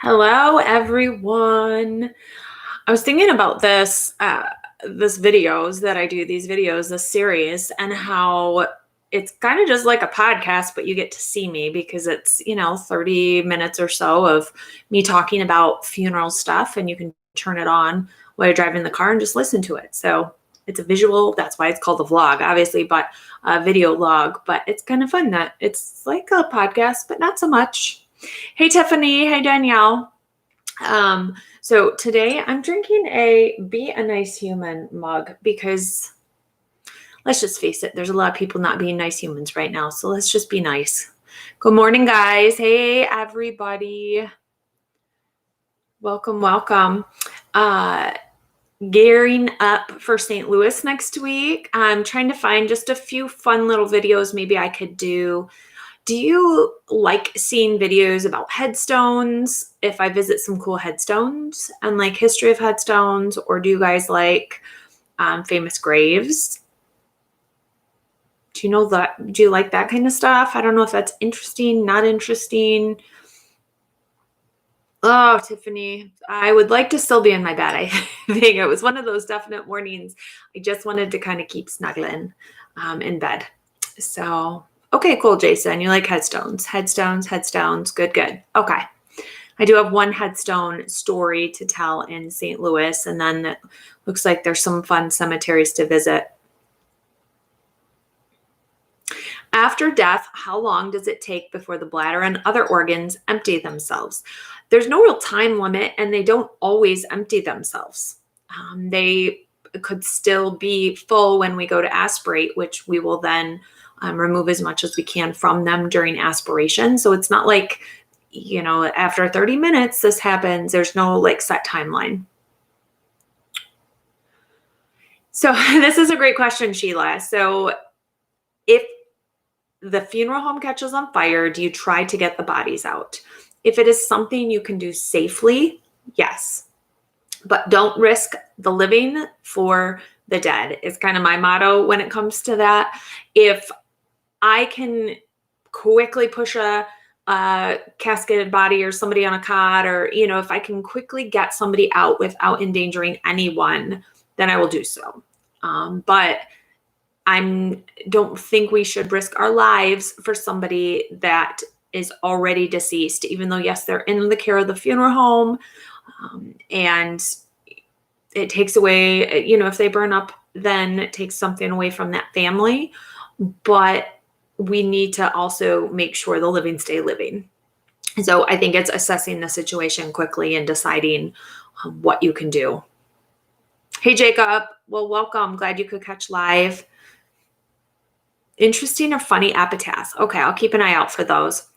Hello, everyone. I was thinking about this videos that I do, these videos, this series, and how it's kind of just like a podcast, but you get to see me because it's, 30 minutes or so of me talking about funeral stuff, and you can turn it on while you're driving the car and just listen to it. So it's a visual, that's why it's called a vlog, obviously, but a video log, but it's kind of fun that it's like a podcast, but not so much. Hey, Tiffany. Hey, Danielle. So today I'm drinking a Be a Nice Human mug because let's just face it, there's a lot of people not being nice humans right now. So let's just be nice. Good morning, guys. Hey, everybody. Welcome, welcome. Gearing up for St. Louis next week. I'm trying to find just a few fun little videos maybe I could do. Do you like seeing videos about headstones? If I visit some cool headstones and like history of headstones, or do you guys like famous graves? Do you know that? Do you like that kind of stuff? I don't know if that's interesting, not interesting. Oh, Tiffany, I would like to still be in my bed. I think it was one of those definite mornings. I just wanted to kind of keep snuggling in bed. So okay, cool, Jason. You like headstones. Headstones. Good, good. Okay. I do have one headstone story to tell in St. Louis, and then it looks like there's some fun cemeteries to visit. After death, how long does it take before the bladder and other organs empty themselves? There's no real time limit, and they don't always empty themselves. They could still be full when we go to aspirate, which we will then remove as much as we can from them during aspiration. So it's not like, after 30 minutes this happens. There's no like set timeline. So this is a great question, Sheila. So if the funeral home catches on fire, do you try to get the bodies out? If it is something you can do safely, yes. But don't risk the living for the dead is kind of my motto when it comes to that. If I can quickly push a casketed body or somebody on a cot, or, if I can quickly get somebody out without endangering anyone, then I will do so. But I don't think we should risk our lives for somebody that is already deceased, even though, yes, they're in the care of the funeral home. And it takes away, if they burn up, then it takes something away from that family. But we need to also make sure the living stay living. So I think it's assessing the situation quickly and deciding what you can do. Hey, Jacob. Well, welcome. Glad you could catch live. Interesting or funny epitaphs. Okay, I'll keep an eye out for those.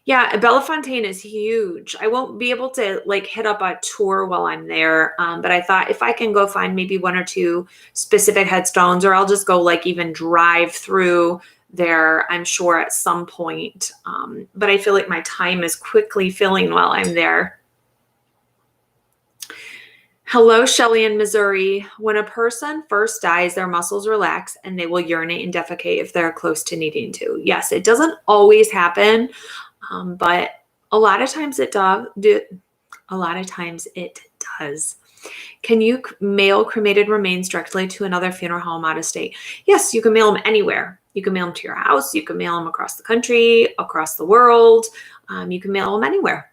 Yeah, Bellefontaine is huge. I won't be able to hit up a tour while I'm there, but I thought if I can go find maybe one or two specific headstones, or I'll just go even drive through there, I'm sure at some point. But I feel like my time is quickly filling while I'm there. Hello, Shelly in Missouri. When a person first dies, their muscles relax and they will urinate and defecate if they're close to needing to. Yes, it doesn't always happen. But a lot of times it does. Can you mail cremated remains directly to another funeral home out of state? Yes, you can mail them anywhere. You can mail them to your house. You can mail them across the country, across the world. You can mail them anywhere.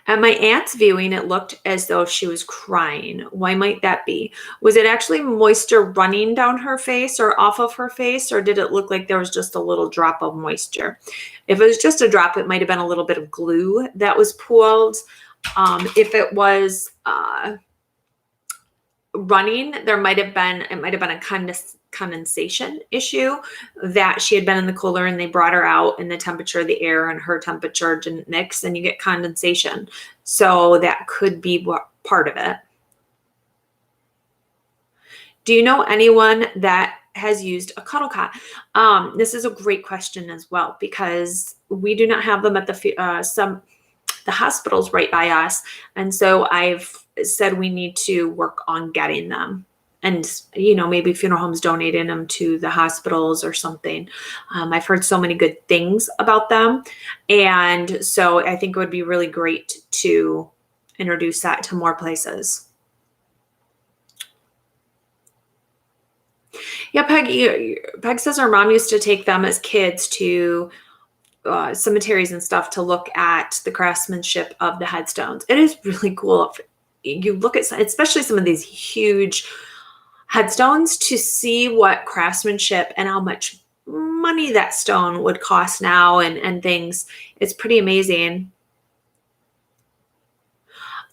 At my aunt's viewing, it looked as though she was crying. Why might that be? Was it actually moisture running down her face or off of her face, or did it look like there was just a little drop of moisture? If it was just a drop, it might have been a little bit of glue that was pooled. If it was running, it might have been a condensation issue that she had been in the cooler and they brought her out, and the temperature of the air and her temperature didn't mix and you get condensation. So that could be part of it. Do you know anyone that has used a cuddle cot? This is a great question as well, because we do not have them at the hospitals right by us. And so I've said we need to work on getting them. and, you know, maybe funeral homes donating them to the hospitals or something. I've heard so many good things about them. And so I think it would be really great to introduce that to more places. Yeah, Peg says her mom used to take them as kids to cemeteries and stuff to look at the craftsmanship of the headstones. It is really cool. If you look at, especially some of these huge headstones, to see what craftsmanship and how much money that stone would cost now and things. It's pretty amazing.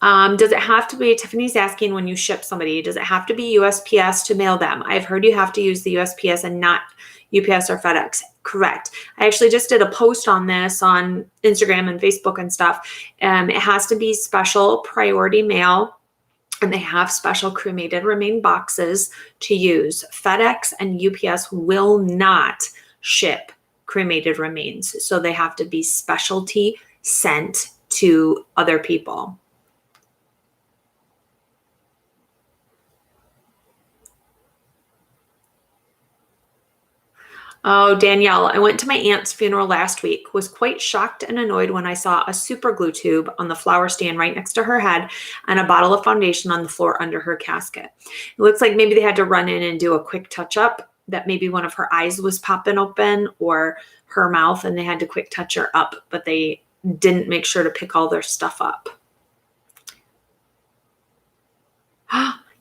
Does it have to be, Tiffany's asking, when you ship somebody, does it have to be USPS to mail them? I've heard you have to use the USPS and not UPS or FedEx. Correct. I actually just did a post on this on Instagram and Facebook and stuff. It has to be special priority mail, and they have special cremated remain boxes to use. FedEx and UPS will not ship cremated remains, so they have to be specialty sent to other people. Oh, Danielle, I went to my aunt's funeral last week, was quite shocked and annoyed when I saw a super glue tube on the flower stand right next to her head and a bottle of foundation on the floor under her casket. It looks like maybe they had to run in and do a quick touch up, that maybe one of her eyes was popping open or her mouth, and they had to quick touch her up, but they didn't make sure to pick all their stuff up.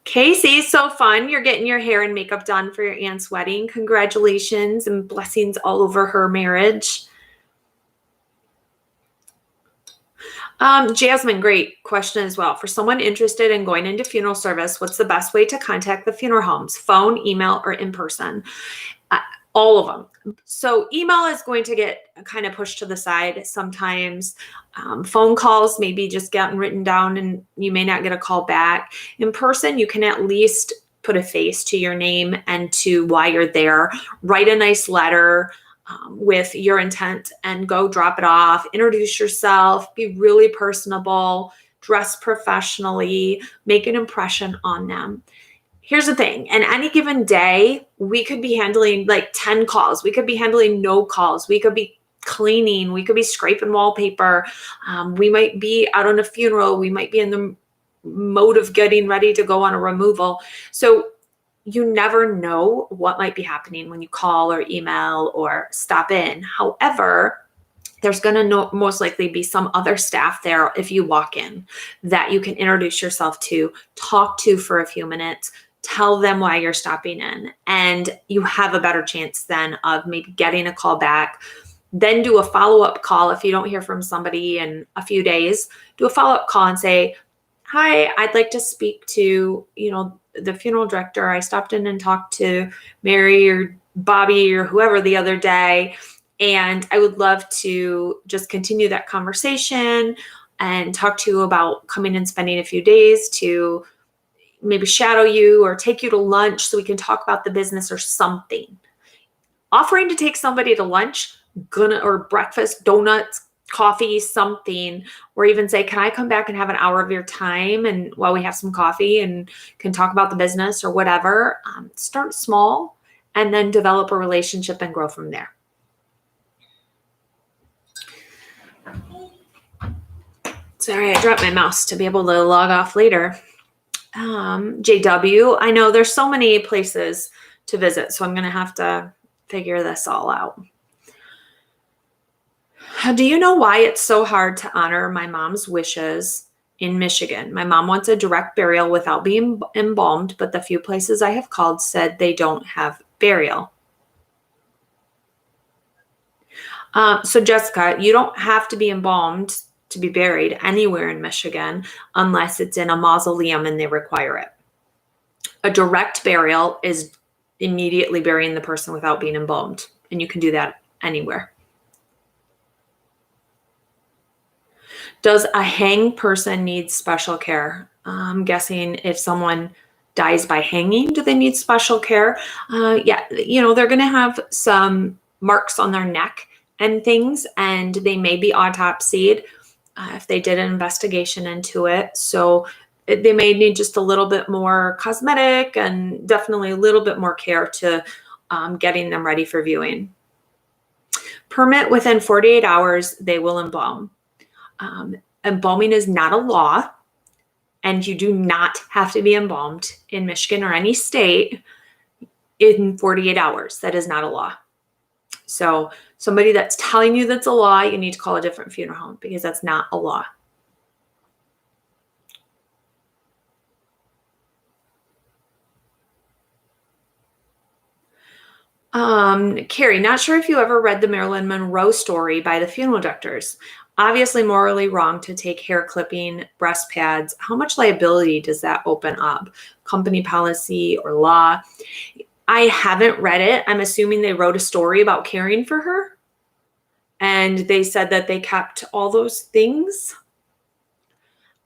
Casey, so fun. You're getting your hair and makeup done for your aunt's wedding. Congratulations and blessings all over her marriage. Jasmine, great question as well. For someone interested in going into funeral service, what's the best way to contact the funeral homes? Phone, email, or in person? All of them. So email is going to get kind of pushed to the side sometimes. Phone calls maybe just getting written down and you may not get a call back. In person, you can at least put a face to your name and to why you're there. Write a nice letter with your intent and go drop it off. Introduce yourself. Be really personable. Dress professionally. Make an impression on them. Here's the thing. In any given day, we could be handling like 10 calls. We could be handling no calls. We could be cleaning. We could be scraping wallpaper. We might be out on a funeral. We might be in the mode of getting ready to go on a removal. So you never know what might be happening when you call or email or stop in. However, there's going to most likely be some other staff there if you walk in that you can introduce yourself to, talk to for a few minutes, tell them why you're stopping in, and you have a better chance then of maybe getting a call back. Then do a follow-up call. If you don't hear from somebody in a few days, do a follow-up call and say, hi, I'd like to speak to, the funeral director. I stopped in and talked to Mary or Bobby or whoever the other day, and I would love to just continue that conversation and talk to you about coming and spending a few days to maybe shadow you or take you to lunch so we can talk about the business or something. Offering to take somebody to lunch, or breakfast, donuts, coffee, something, or even say, can I come back and have an hour of your time and while we have some coffee and can talk about the business or whatever. Start small and then develop a relationship and grow from there. Sorry, I dropped my mouse to be able to log off later. JW, I know there's so many places to visit, so I'm going to have to figure this all out. Do you know why it's so hard to honor my mom's wishes in Michigan? My mom wants a direct burial without being embalmed, but the few places I have called said they don't have burial. So Jessica, you don't have to be embalmed to be buried anywhere in Michigan unless it's in a mausoleum and they require it. A direct burial is immediately burying the person without being embalmed, and you can do that anywhere. Does a hanged person need special care? I'm guessing if someone dies by hanging, do they need special care? Yeah, they're going to have some marks on their neck and things, and they may be autopsied if they did an investigation into it. So They may need just a little bit more cosmetic and definitely a little bit more care to getting them ready for viewing. Permit within 48 hours, they will embalm. Embalming is not a law, and you do not have to be embalmed in Michigan or any state in 48 hours. That is not a law. So somebody that's telling you that's a law, you need to call a different funeral home because that's not a law. Kari, not sure if you ever read the Marilyn Monroe story by the funeral directors. Obviously morally wrong to take hair clipping, breast pads. How much liability does that open up? Company policy or law? I haven't read it. I'm assuming they wrote a story about caring for her. And they said that they kept all those things.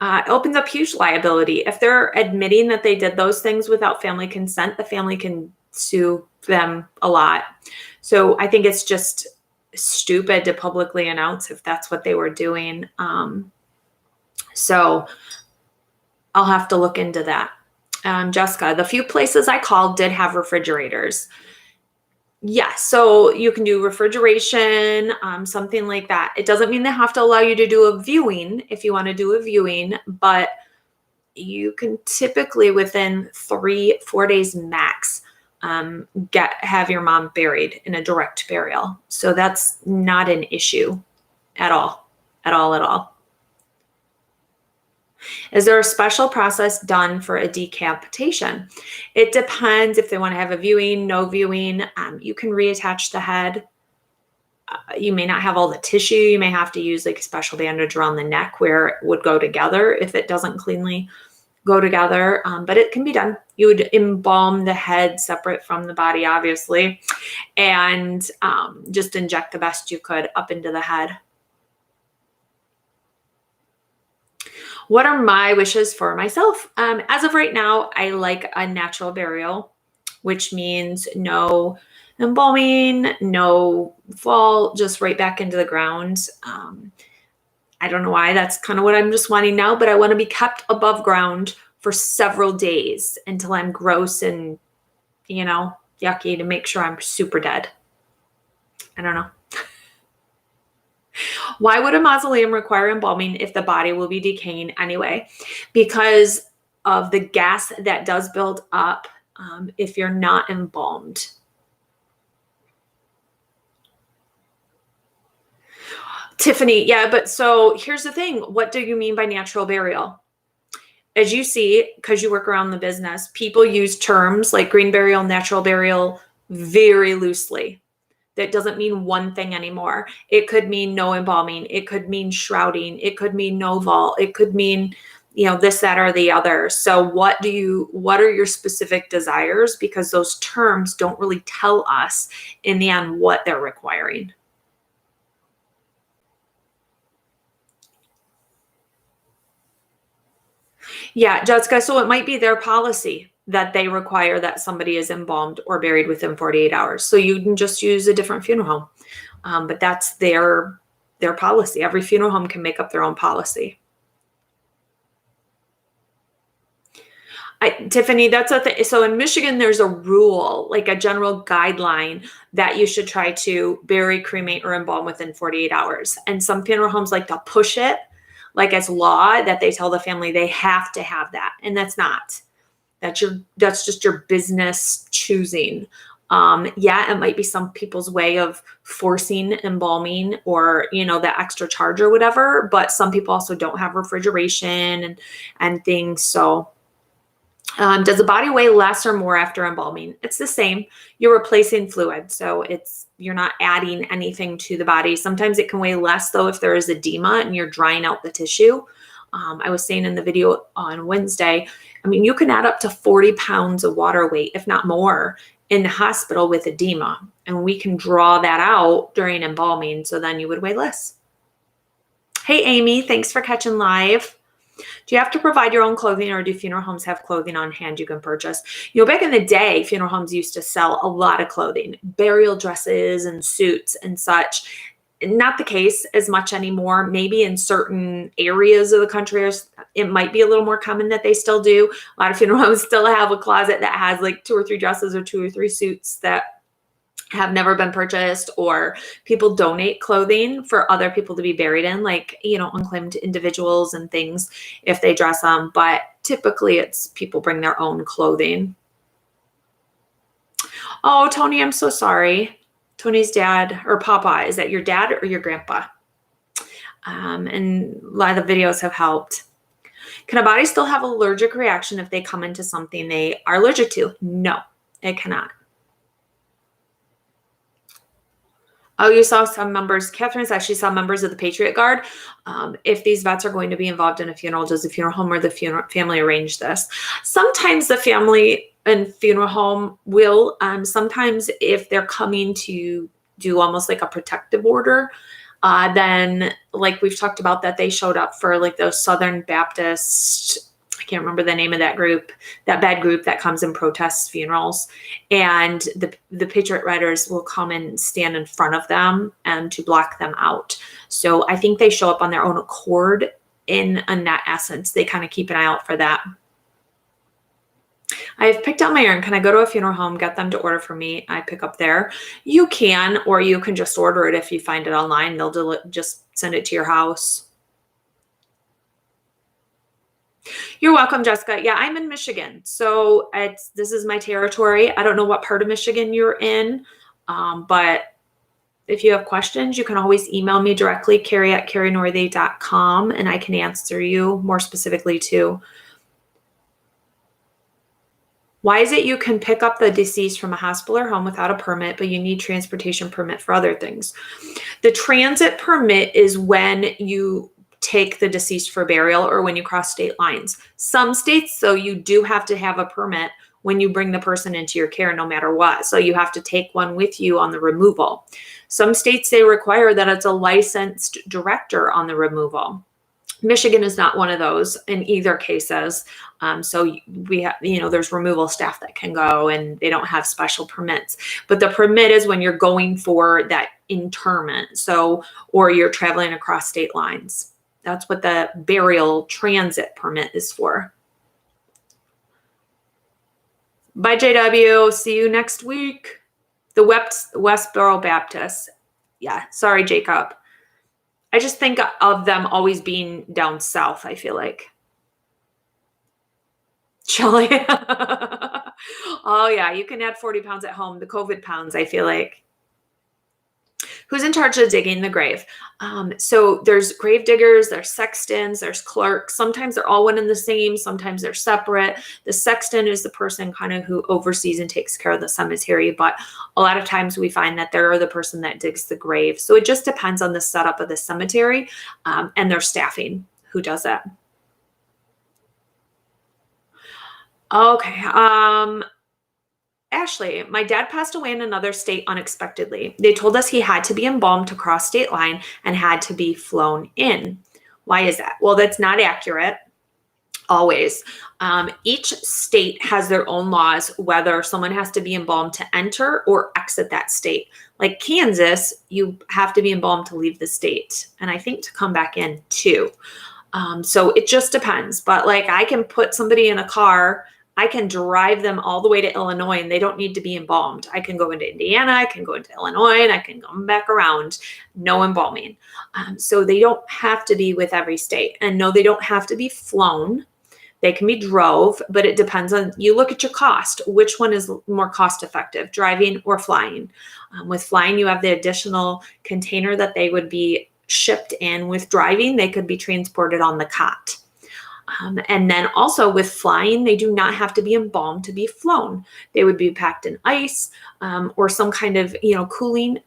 It opens up huge liability. If they're admitting that they did those things without family consent, the family can sue them a lot. So I think it's just stupid to publicly announce if that's what they were doing. So I'll have to look into that. Jessica, the few places I called did have refrigerators. Yes, so you can do refrigeration, something like that. It doesn't mean they have to allow you to do a viewing if you want to do a viewing, but you can typically within 3-4 days max have your mom buried in a direct burial. So that's not an issue at all. Is there a special process done for a decapitation? It depends if they want to have a viewing, no viewing. You can reattach the head. You may not have all the tissue. You may have to use like a special bandage around the neck where it would go together if it doesn't cleanly go together, but it can be done. You would embalm the head separate from the body, obviously, and just inject the best you could up into the head. What are my wishes for myself? As of right now, I like a natural burial, which means no embalming, no fall, just right back into the ground. I don't know why. That's kind of what I'm just wanting now, but I want to be kept above ground for several days until I'm gross and, yucky to make sure I'm super dead. I don't know. Why would a mausoleum require embalming if the body will be decaying anyway? Because of the gas that does build up if you're not embalmed. Tiffany, yeah, but so here's the thing. What do you mean by natural burial? As you see, because you work around the business, people use terms like green burial, natural burial very loosely. That doesn't mean one thing anymore. It could mean no embalming. It could mean shrouding. It could mean no vault. It could mean, this, that, or the other. So what are your specific desires? Because those terms don't really tell us in the end what they're requiring. Yeah, Jessica, so it might be their policy that they require that somebody is embalmed or buried within 48 hours. So you can just use a different funeral home. But that's their policy. Every funeral home can make up their own policy. Tiffany, that's a thing. So in Michigan, there's a rule, like a general guideline that you should try to bury, cremate, or embalm within 48 hours. And some funeral homes like to push it like it's law that they tell the family they have to have that. And that's not. That's just your business choosing. Yeah, it might be some people's way of forcing embalming or, the extra charge or whatever, but some people also don't have refrigeration and things. So does the body weigh less or more after embalming? It's the same. You're replacing fluid. So you're not adding anything to the body. Sometimes it can weigh less though if there is edema and you're drying out the tissue. I was saying in the video on Wednesday, you can add up to 40 pounds of water weight, if not more, in the hospital with edema. And we can draw that out during embalming. So then you would weigh less. Hey, Amy, thanks for catching live. Do you have to provide your own clothing or do funeral homes have clothing on hand you can purchase? Back in the day, funeral homes used to sell a lot of clothing, burial dresses and suits and such. not the case as much anymore. Maybe in certain areas of the country, it might be a little more common that they still do. A lot of funeral homes still have a closet that has like 2 or 3 dresses or 2 or 3 suits that have never been purchased, or people donate clothing for other people to be buried in, like, unclaimed individuals and things if they dress them. But typically it's people bring their own clothing. Oh, Tony, I'm so sorry. Tony's dad or papa, is that your dad or your grandpa? And a lot of the videos have helped. Can a body still have allergic reaction if they come into something they are allergic to? No, it cannot. Oh, you saw some members. Catherine said she saw members of the Patriot Guard. If these vets are going to be involved in a funeral, does the funeral home or the family arrange this? Sometimes the family and funeral home will. Sometimes if they're coming to do almost like a protective order, then like we've talked about that they showed up for like those Southern Baptist, I can't remember the name of that group, that bad group that comes and protests funerals. And the Patriot Riders will come and stand in front of them and to block them out. So I think they show up on their own accord in that essence. They kind of keep an eye out for that. I have picked out my urn. Can I go to a funeral home, get them to order for me? I pick up there. You can, or you can just order it if you find it online. They'll just send it to your house. You're welcome, Jessica. Yeah, I'm in Michigan. So this is my territory. I don't know what part of Michigan you're in, but if you have questions, you can always email me directly, Kari@KariNorthey.com, and I can answer you more specifically too. Why is it you can pick up the deceased from a hospital or home without a permit, but you need transportation permit for other things? The transit permit is when you take the deceased for burial or when you cross state lines. Some states, though, you do have to have a permit when you bring the person into your care, no matter what. So you have to take one with you on the removal. Some states, they require that it's a licensed director on the removal. Michigan is not one of those in either cases. So we have, there's removal staff that can go and they don't have special permits. But the permit is when you're going for that interment. So, or you're traveling across state lines. That's what the burial transit permit is for. Bye, JW. See you next week. The Westboro Baptist. Yeah, sorry, Jacob. I just think of them always being down south, I feel like. Shelly. Oh, yeah, you can add 40 pounds at home. The COVID pounds, I feel like. Who's in charge of digging the grave? So there's grave diggers, there's sextons, there's clerks. Sometimes they're all one and the same. Sometimes they're separate. The sexton is the person kind of who oversees and takes care of the cemetery. But a lot of times we find that they're the person that digs the grave. So it just depends on the setup of the cemetery and their staffing who does that. Okay. Ashley, my dad passed away in another state unexpectedly. They told us he had to be embalmed to cross state line and had to be flown in. Why is that? Well, that's not accurate. Always. Each state has their own laws, whether someone has to be embalmed to enter or exit that state. Like Kansas, you have to be embalmed to leave the state. And I think to come back in too. So it just depends. But like I can put somebody in a car, I can drive them all the way to Illinois and they don't need to be embalmed. I can go into Indiana, I can go into Illinois, and I can come back around. No embalming. So they don't have to be with every state. And no, they don't have to be flown. They can be drove, but it depends on, you look at your cost. Which one is more cost effective, driving or flying? With flying, you have the additional container that they would be shipped in. With driving, they could be transported on the cot. And then also with flying, they do not have to be embalmed to be flown. They would be packed in ice or some kind of, cooling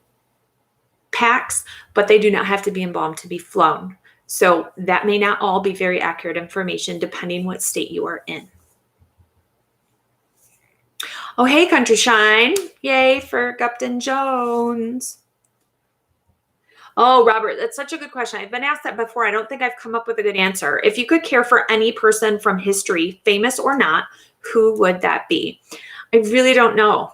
packs, but they do not have to be embalmed to be flown. So that may not all be very accurate information depending what state you are in. Oh, hey, Country Shine. Yay for Gupton Jones. Oh, Robert, that's such a good question. I've been asked that before. I don't think I've come up with a good answer. If you could care for any person from history, famous or not, who would that be? I really don't know.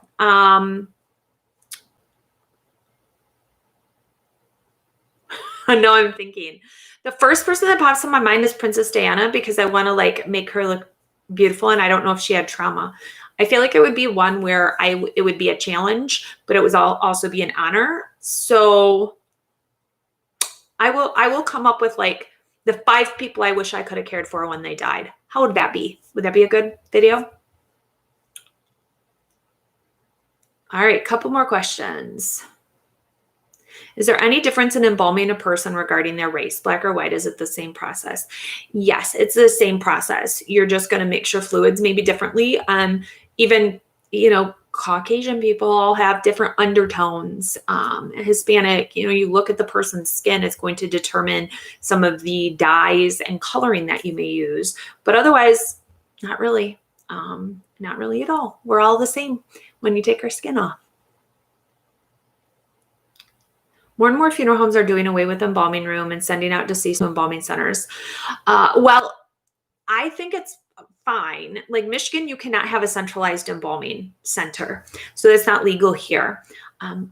No, I'm thinking. The first person that pops in my mind is Princess Diana because I want to like make her look beautiful, and I don't know if she had trauma. I feel like it would be one where it would be a challenge, but it was also be an honor. So I will come up with like the 5 people I wish I could have cared for when they died. How would that be? Would that be a good video? All right, couple more questions. Is there any difference in embalming a person regarding their race, black or white? Is it the same process? Yes, it's the same process. You're just going to mix your fluids maybe differently. Even, Caucasian people all have different undertones. Hispanic, you look at the person's skin, it's going to determine some of the dyes and coloring that you may use. But otherwise, not really. Not really at all. We're all the same when you take our skin off. More and more funeral homes are doing away with embalming room and sending out deceased to embalming centers. Well, I think it's fine. Like Michigan, you cannot have a centralized embalming center. So that's not legal here.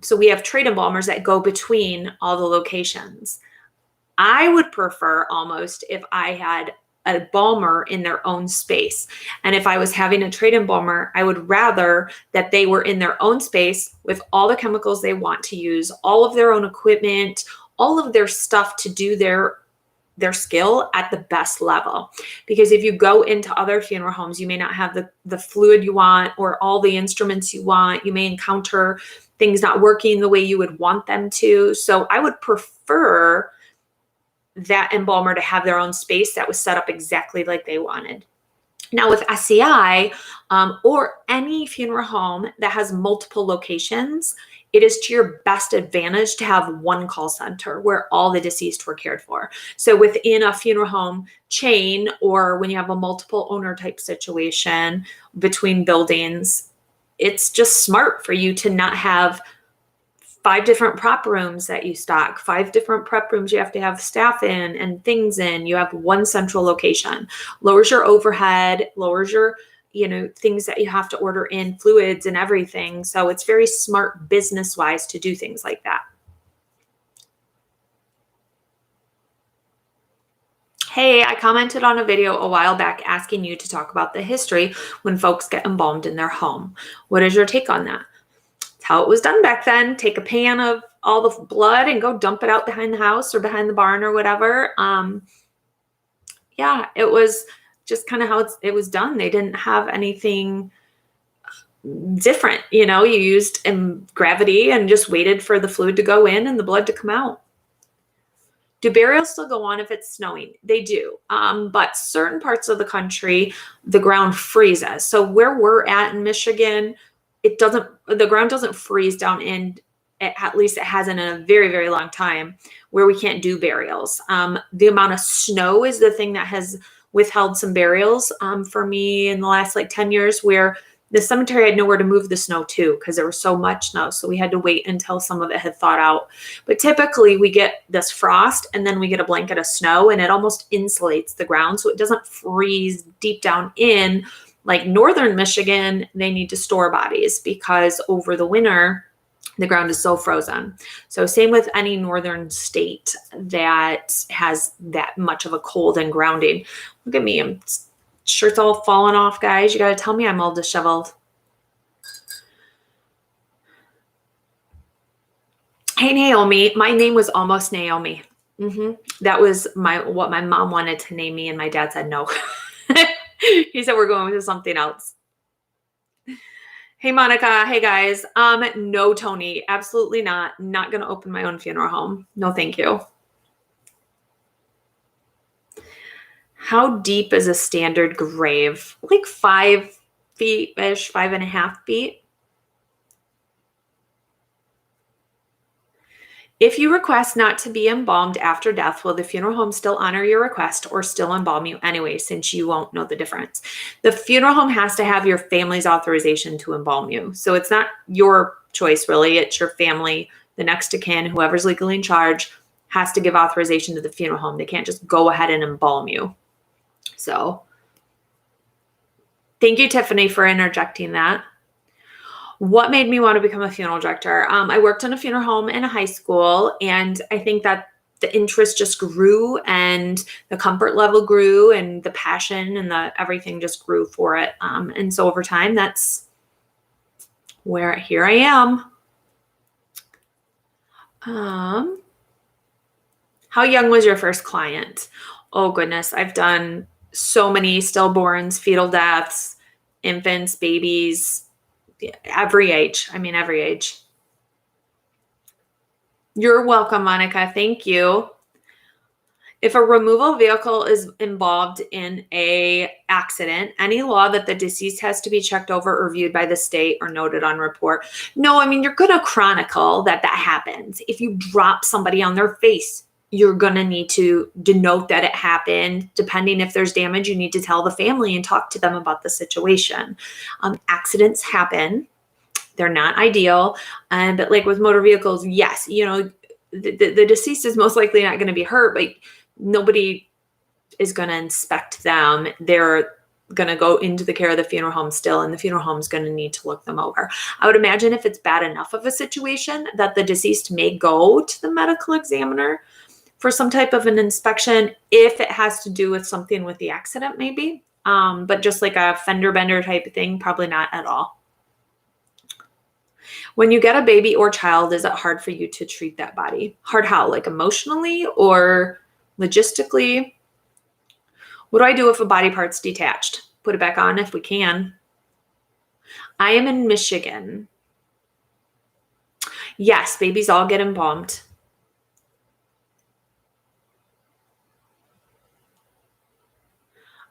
So we have trade embalmers that go between all the locations. I would prefer almost if I had a embalmer in their own space. And if I was having a trade embalmer, I would rather that they were in their own space with all the chemicals they want to use, all of their own equipment, all of their stuff to do their skill at the best level. Because if you go into other funeral homes, you may not have the fluid you want or all the instruments you want. You may encounter things not working the way you would want them to. So I would prefer that embalmer to have their own space that was set up exactly like they wanted. Now with SCI or any funeral home that has multiple locations, it is to your best advantage to have one call center where all the deceased were cared for. So within a funeral home chain, or when you have a multiple owner type situation between buildings, it's just smart for you to not have 5 different prep rooms that you stock, 5 different prep rooms you have to have staff in and things in. You have one central location. Lowers your overhead, lowers your, things that you have to order in, fluids and everything. So it's very smart business-wise to do things like that. Hey, I commented on a video a while back asking you to talk about the history when folks get embalmed in their home. What is your take on that? How it was done back then. Take a pan of all the blood and go dump it out behind the house or behind the barn or whatever. Yeah, it was just kind of how it was done. They didn't have anything different. You used gravity and just waited for the fluid to go in and the blood to come out. Do burials still go on if it's snowing? They do. But certain parts of the country, the ground freezes. So where we're at in Michigan, the ground doesn't freeze down in, at least it hasn't in a very, very long time, where we can't do burials. The amount of snow is the thing that has withheld some burials for me in the last 10 years, where the cemetery had nowhere to move the snow to because there was so much snow. So we had to wait until some of it had thawed out. But typically we get this frost and then we get a blanket of snow and it almost insulates the ground so it doesn't freeze deep down in. Like northern Michigan, they need to store bodies because over the winter, the ground is so frozen. So same with any northern state that has that much of a cold and grounding. Look at me, shirt's all falling off, guys. You got to tell me I'm all disheveled. Hey, Naomi. My name was almost Naomi. That was what my mom wanted to name me, and my dad said no. He said we're going to something else. Hey, Monica. Hey, guys. No, Tony. Absolutely not. Not going to open my own funeral home. No, thank you. How deep is a standard grave? 5 feet-ish, 5.5 feet. If you request not to be embalmed after death, will the funeral home still honor your request or still embalm you anyway, since you won't know the difference? The funeral home has to have your family's authorization to embalm you. So it's not your choice, really. It's your family, the next of kin, whoever's legally in charge, has to give authorization to the funeral home. They can't just go ahead and embalm you. So thank you, Tiffany, for interjecting that. What made me want to become a funeral director? I worked in a funeral home in a high school, and I think that the interest just grew and the comfort level grew and the passion and the everything just grew for it. And so over time, that's where here I am. How young was your first client? Oh goodness, I've done so many stillborns, fetal deaths, infants, babies, every age. I mean, every age. You're welcome, Monica. Thank you. If a removal vehicle is involved in a accident, any law that the deceased has to be checked over or reviewed by the state or noted on report? No, I mean, you're going to chronicle that happens. If you drop somebody on their face, you're going to need to denote that it happened. Depending if there's damage, you need to tell the family and talk to them about the situation. Accidents happen. They're not ideal. But like with motor vehicles, yes, you know, the deceased is most likely not going to be hurt, but nobody is going to inspect them. They're going to go into the care of the funeral home still, and the funeral home is going to need to look them over. I would imagine if it's bad enough of a situation that the deceased may go to the medical examiner for some type of an inspection if it has to do with something with the accident, maybe. But just like a fender bender type of thing, probably not at all. When you get a baby or child, is it hard for you to treat that body? Hard how? Like emotionally or logistically? What do I do if a body part's detached? Put it back on if we can. I am in Michigan. Yes, babies all get embalmed.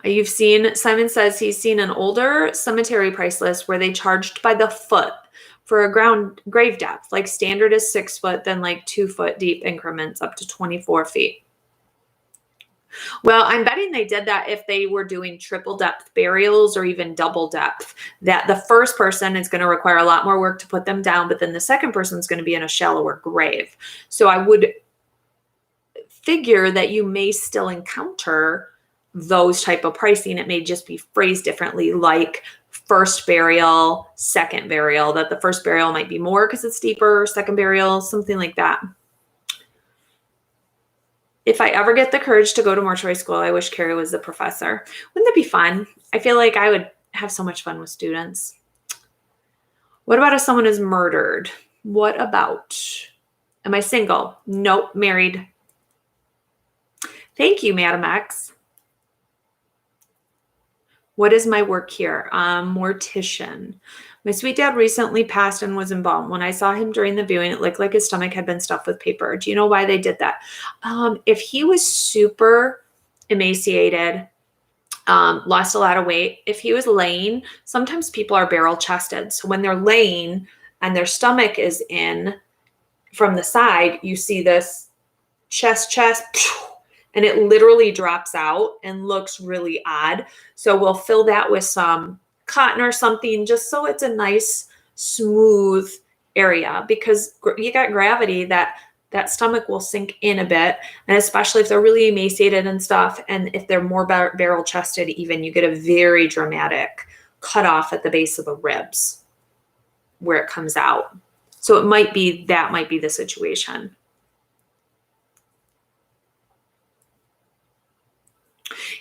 You've seen, Simon says he's seen an older cemetery price list where they charged by the foot for a grave depth. Like standard is 6 foot, then like 2 foot deep increments up to 24 feet. Well, I'm betting they did that if they were doing triple depth burials or even double depth, that the first person is going to require a lot more work to put them down, but then the second person is going to be in a shallower grave. So I would figure that you may still encounter those type of pricing. It may just be phrased differently, like first burial, second burial, that the first burial might be more because it's deeper, second burial, something like that. If I ever get the courage to go to mortuary school, I wish Kari was the professor. Wouldn't that be fun? I feel like I would have so much fun with students. What about if someone is murdered? What about? Am I single? Nope, married. Thank you, Madam X. What is my work here? Mortician. My sweet dad recently passed and was embalmed. When I saw him during the viewing, it looked like his stomach had been stuffed with paper. Do you know why they did that? If he was super emaciated, lost a lot of weight, if he was laying, sometimes people are barrel chested. So when they're laying and their stomach is in from the side, you see this chest, and it literally drops out and looks really odd. So we'll fill that with some cotton or something just so it's a nice smooth area, because you got gravity, that stomach will sink in a bit. And especially if they're really emaciated and stuff, and if they're more barrel chested, even, you get a very dramatic cut off at the base of the ribs where it comes out. So it might be, that might be the situation.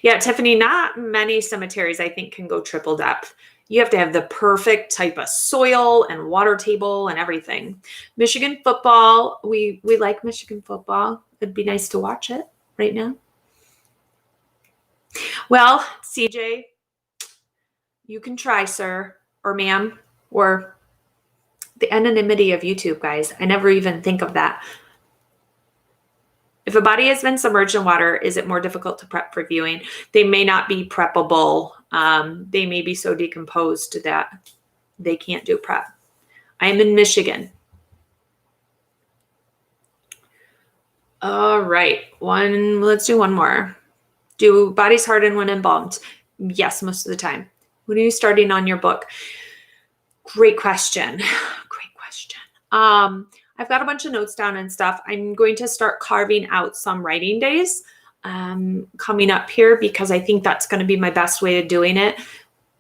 Yeah, Tiffany, not many cemeteries, I think, can go triple depth. You have to have the perfect type of soil and water table and everything. Michigan football, we like Michigan football. It'd be nice to watch it right now. Well, CJ, you can try, sir, or ma'am, or the anonymity of YouTube, guys. I never even think of that. If a body has been submerged in water, is it more difficult to prep for viewing? They may not be preppable. They may be so decomposed that they can't do prep. I am in Michigan. All right, let's do one more. Do bodies harden when embalmed? Yes, most of the time. When are you starting on your book? Great question. Great question. I've got a bunch of notes down and stuff. I'm going to start carving out some writing days coming up here, because I think that's going to be my best way of doing it.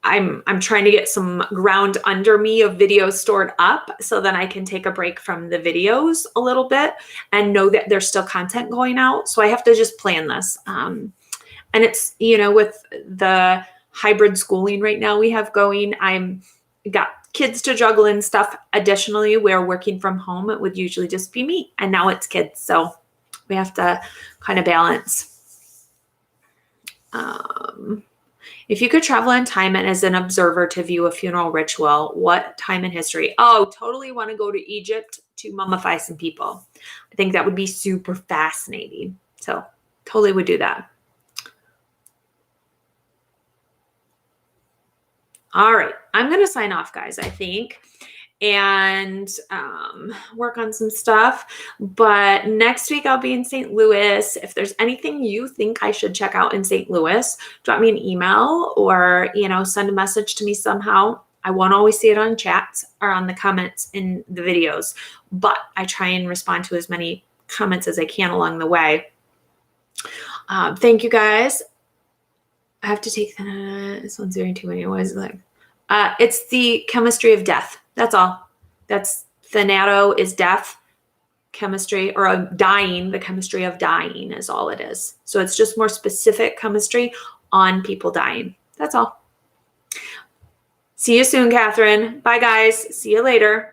I'm trying to get some ground under me of videos stored up so then I can take a break from the videos a little bit and know that there's still content going out. So I have to just plan this. And it's, you know, with the hybrid schooling right now we have going, I'm got kids to juggle and stuff. Additionally, where working from home, it would usually just be me, and now it's kids. So we have to kind of balance. If you could travel in time and as an observer to view a funeral ritual, what time in history? Oh, totally want to go to Egypt to mummify some people. I think that would be super fascinating. So totally would do that. All right. I'm going to sign off, guys, I think, and work on some stuff. But next week I'll be in St. Louis. If there's anything you think I should check out in St. Louis, drop me an email or, you know, send a message to me somehow. I won't always see it on chats or on the comments in the videos, but I try and respond to as many comments as I can along the way. Thank you, guys. I have to take this one's very too many. What is it like? It's the chemistry of death. That's all. That's thanato is death. Chemistry or dying. The chemistry of dying is all it is. So it's just more specific chemistry on people dying. That's all. See you soon, Catherine. Bye, guys. See you later.